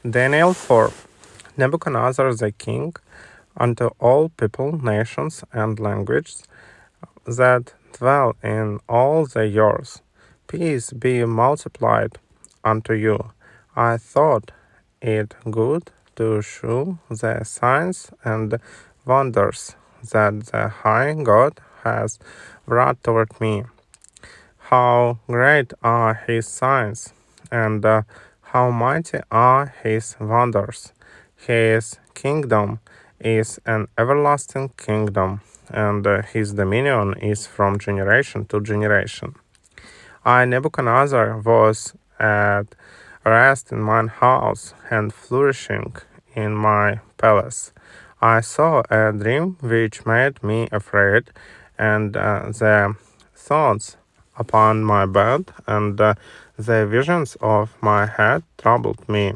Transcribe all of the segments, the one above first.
Daniel 4. Nebuchadnezzar the king, unto all people, nations, and languages that dwell in all the earth, peace be multiplied unto you. I thought it good to shew the signs and wonders that the high God has wrought toward me. How great are his signs, and how mighty are his wonders. His kingdom is an everlasting kingdom, and his dominion is from generation to generation. I, Nebuchadnezzar, was at rest in mine house and flourishing in my palace. I saw a dream which made me afraid, and the thoughts upon my bed and the visions of my head troubled me.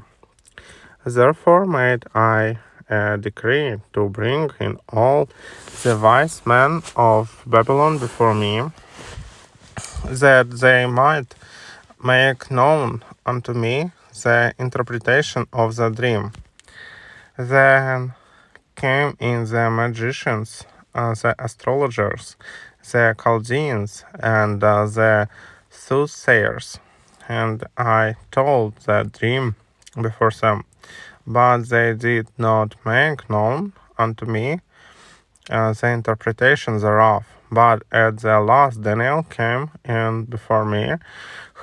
Therefore made I a decree to bring in all the wise men of Babylon before me, that they might make known unto me the interpretation of the dream. Then came in the magicians, the astrologers, the Chaldeans, and the soothsayers, and I told the dream before them, but they did not make known unto me the interpretation thereof. But at the last Daniel came in before me,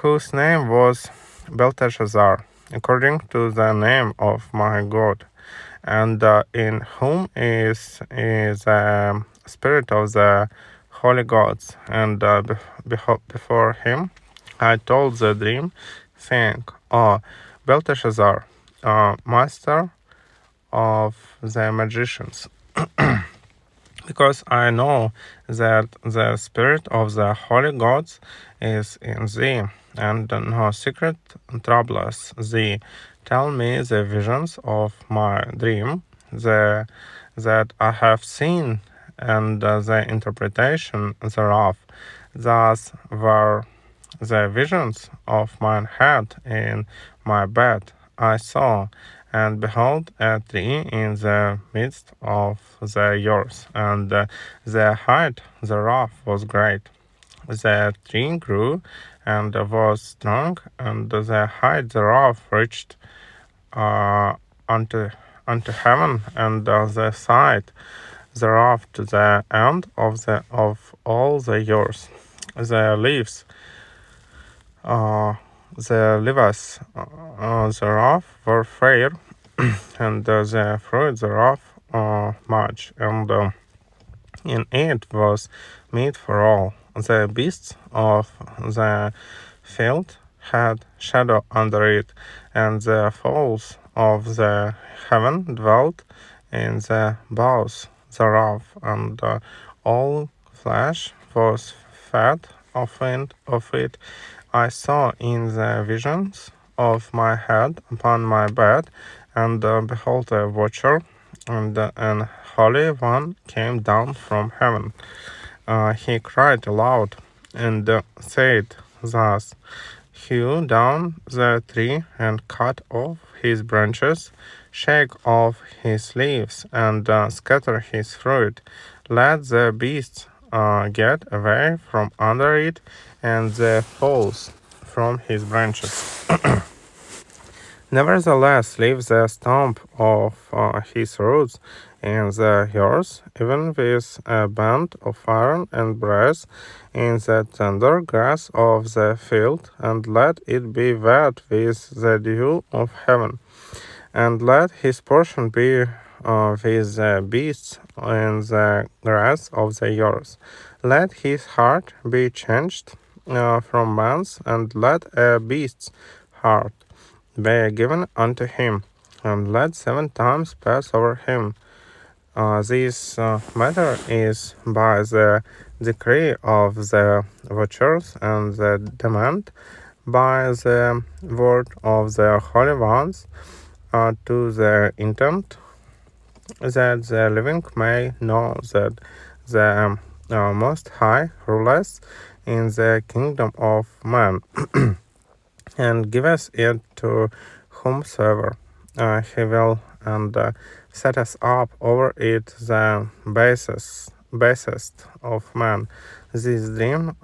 whose name was Belteshazzar, according to the name of my God, and in whom is the spirit of the holy gods. And before him I told the dream, saying, O Belteshazzar, master of the magicians, because I know that the spirit of the holy gods is in thee, and no secret troubles thee. Tell me the visions of my dream, that I have seen, and the interpretation thereof. Thus were the visions of mine head in my bed. I saw, and behold, a tree in the midst of the earth, and the height thereof was great. The tree grew and was strong, and the height thereof reached uh, unto heaven, and the side thereof to the end of all the earth. The leaves thereof were fair, and the fruit thereof much, and in it was meat for all. The beasts of the field had shadow under it, and the fowls of the heaven dwelt in the boughs thereof, and all flesh was fat of it. I saw in the visions of my head upon my bed, and behold, a watcher, and an holy one came down from heaven. He cried aloud, and said thus, Hew down the tree, and cut off his branches, shake off his leaves, and scatter his fruit. Let the beasts get away from under it, and the fowls from his branches. Nevertheless, leave the stump of his roots in the earth, even with a band of iron and brass in the tender grass of the field, and let it be wet with the dew of heaven. And let his portion be with the beasts in the grass of the earth. Let his heart be changed from man's, and let a beast's heart be given unto him, and let 7 times pass over him. This matter is by the decree of the watchers, and the demand by the word of the holy ones, to the intent that the living may know that the Most High ruleth in the kingdom of man, and giveth it to whomsoever he will and set us up over it the basest of man. This dream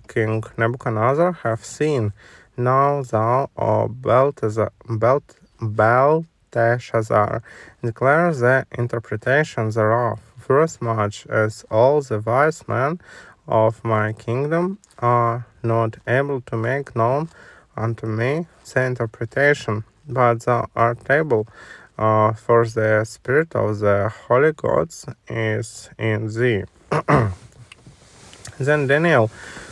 King Nebuchadnezzar have seen. Now thou, O Belteshazzar, declare the interpretation thereof, forasmuch as all the wise men of my kingdom are not able to make known unto me the interpretation, but thou art able, for the spirit of the holy gods is in thee. Then Daniel,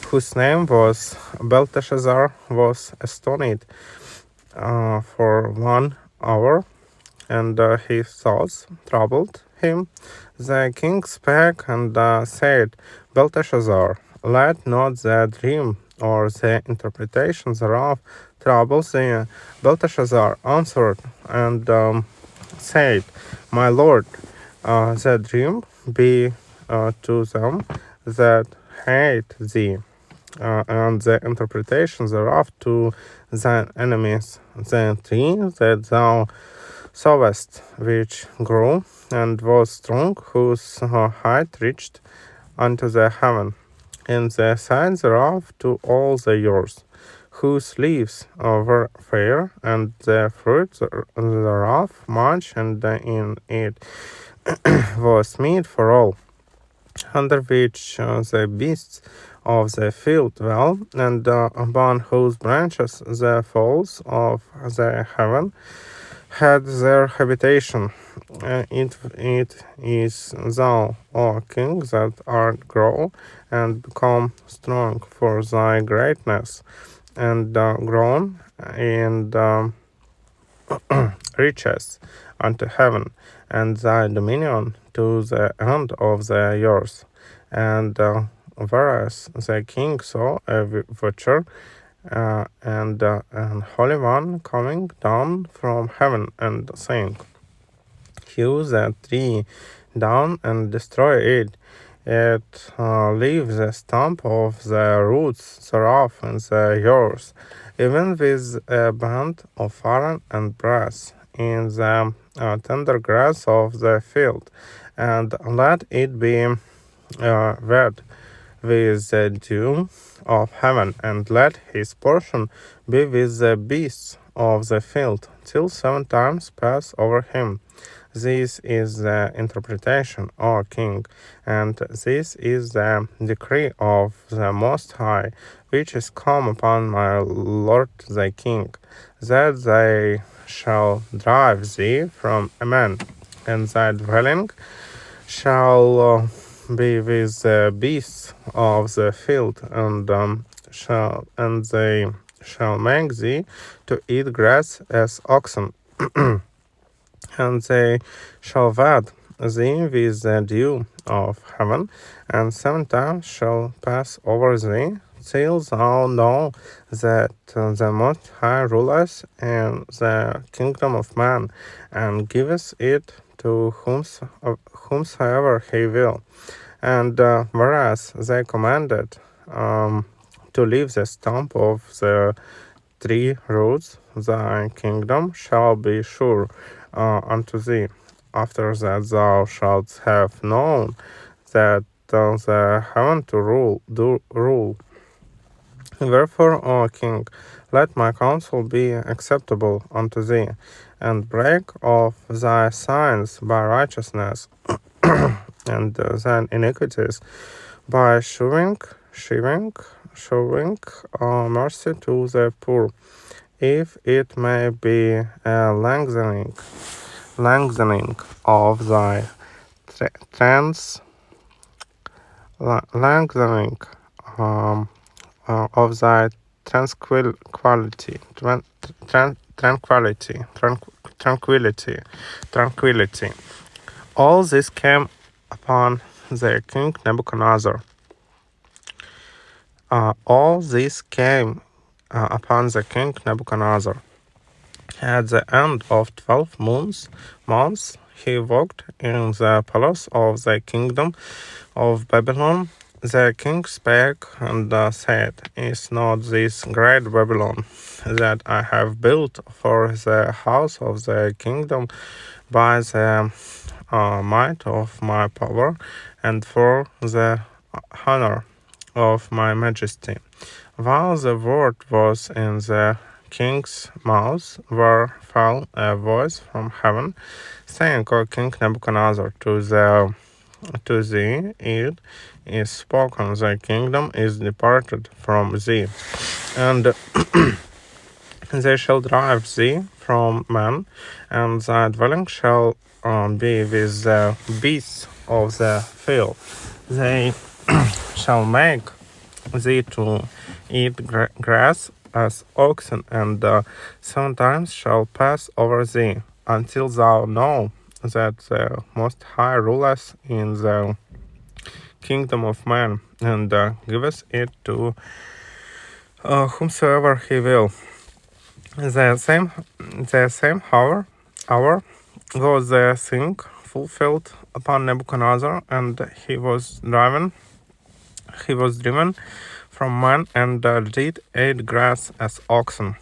whose name was Belteshazzar, was astonished for 1 hour, and his thoughts troubled him. The king spake and said, Belteshazzar, let not the dream or the interpretation thereof trouble thee. Belteshazzar answered and said, My lord, the dream be to them that hate thee, and the interpretation thereof to thine enemies. The tree that thou sawest, which grew and was strong, whose height reached unto the heaven, and the sides thereof to all the years, whose leaves were fair, and the fruit thereof much, and in it was meat for all, under which the beasts of the field dwell, and upon whose branches the fowls of the heaven had their habitation. It is thou, O king, that art grow and become strong for thy greatness, and grown and riches unto heaven, and thy dominion to the end of the years. And whereas the king saw a watcher and an holy one coming down from heaven, and saying, hew that tree down and destroy it. It leave the stump of the roots thereof in the years, even with a band of iron and brass in the tender grass of the field, and let it be wet with the dew of heaven, and let his portion be with the beasts of the field, till 7 times pass over him. This is the interpretation, O king, and this is the decree of the Most High, which is come upon my lord the king, that they shall drive thee from Ammon, and thy dwelling shall be with the beasts of the field, and they shall make thee to eat grass as oxen. And they shall wet thee with the dew of heaven, and 7 times shall pass over thee, till thou know that the Most High ruleth in the kingdom of man, and giveth it to whomsoever he will. And whereas they commanded to leave the stump of the 3 roots, thy kingdom shall be sure unto thee. After that thou shalt have known that the heaven to rule. Wherefore, O king, let my counsel be acceptable unto thee, and break off thy sins by righteousness, and thine iniquities by showing mercy to the poor, if it may be a lengthening of thy lengthening of thy tranquility. All this came upon the king Nebuchadnezzar. All this came upon the king Nebuchadnezzar. At the end of 12 months, he walked in the palace of the kingdom of Babylon. The king spake and said, Is not this great Babylon that I have built for the house of the kingdom by the might of my power and for the honor of my majesty? While the word was in the king's mouth, there fell a voice from heaven, saying, O King Nebuchadnezzar, to thee it is spoken, thy kingdom is departed from thee, and they shall drive thee from men, and thy dwelling shall be with the beasts of the field. They shall make thee to eat grass as oxen, and sometimes shall pass over thee, until thou know that the Most High ruleth in the kingdom of man, and giveth it to whomsoever he will. The same hour was the thing fulfilled upon Nebuchadnezzar, and he was driven from man, and did eat grass as oxen,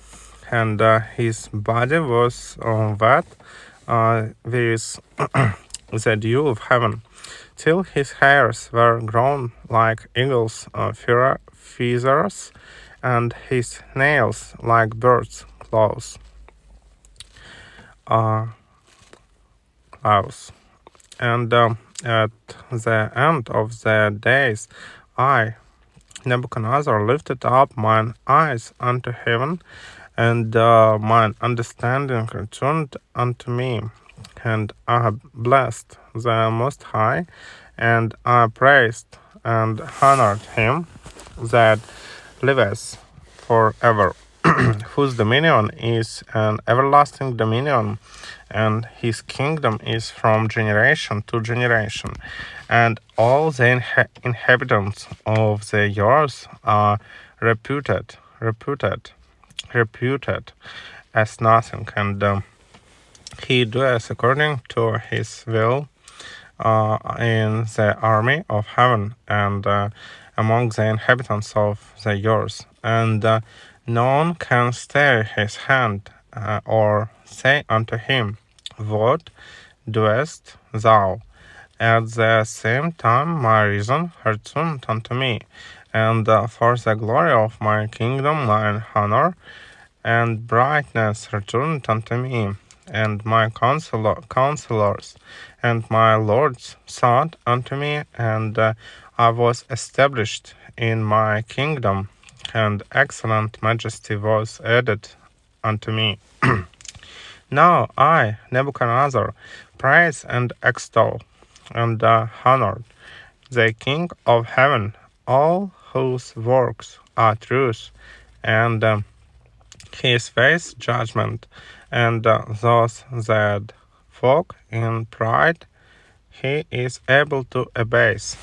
and his body was wet with the dew of heaven, till his hairs were grown like eagles' feathers, and his nails like birds' claws. And at the end of the days, I, Nebuchadnezzar, lifted up mine eyes unto heaven, and mine understanding returned unto me, and I blessed the Most High, and I praised and honored him that liveth forever, whose dominion is an everlasting dominion, and his kingdom is from generation to generation, and all the inhabitants of the earth are reputed as nothing, and he doeth according to his will in the army of heaven, and among the inhabitants of the earth, and none can stay his hand or say unto him, What doest thou? At the same time my reason returned unto me, and for the glory of my kingdom mine honor and brightness returned unto me, and my counselors and my lords sought unto me, and I was established in my kingdom, and excellent majesty was added unto me. Now I, Nebuchadnezzar, praise and extol and honor the King of heaven, all whose works are truth, and his face judgment, and those that walk in pride he is able to abase.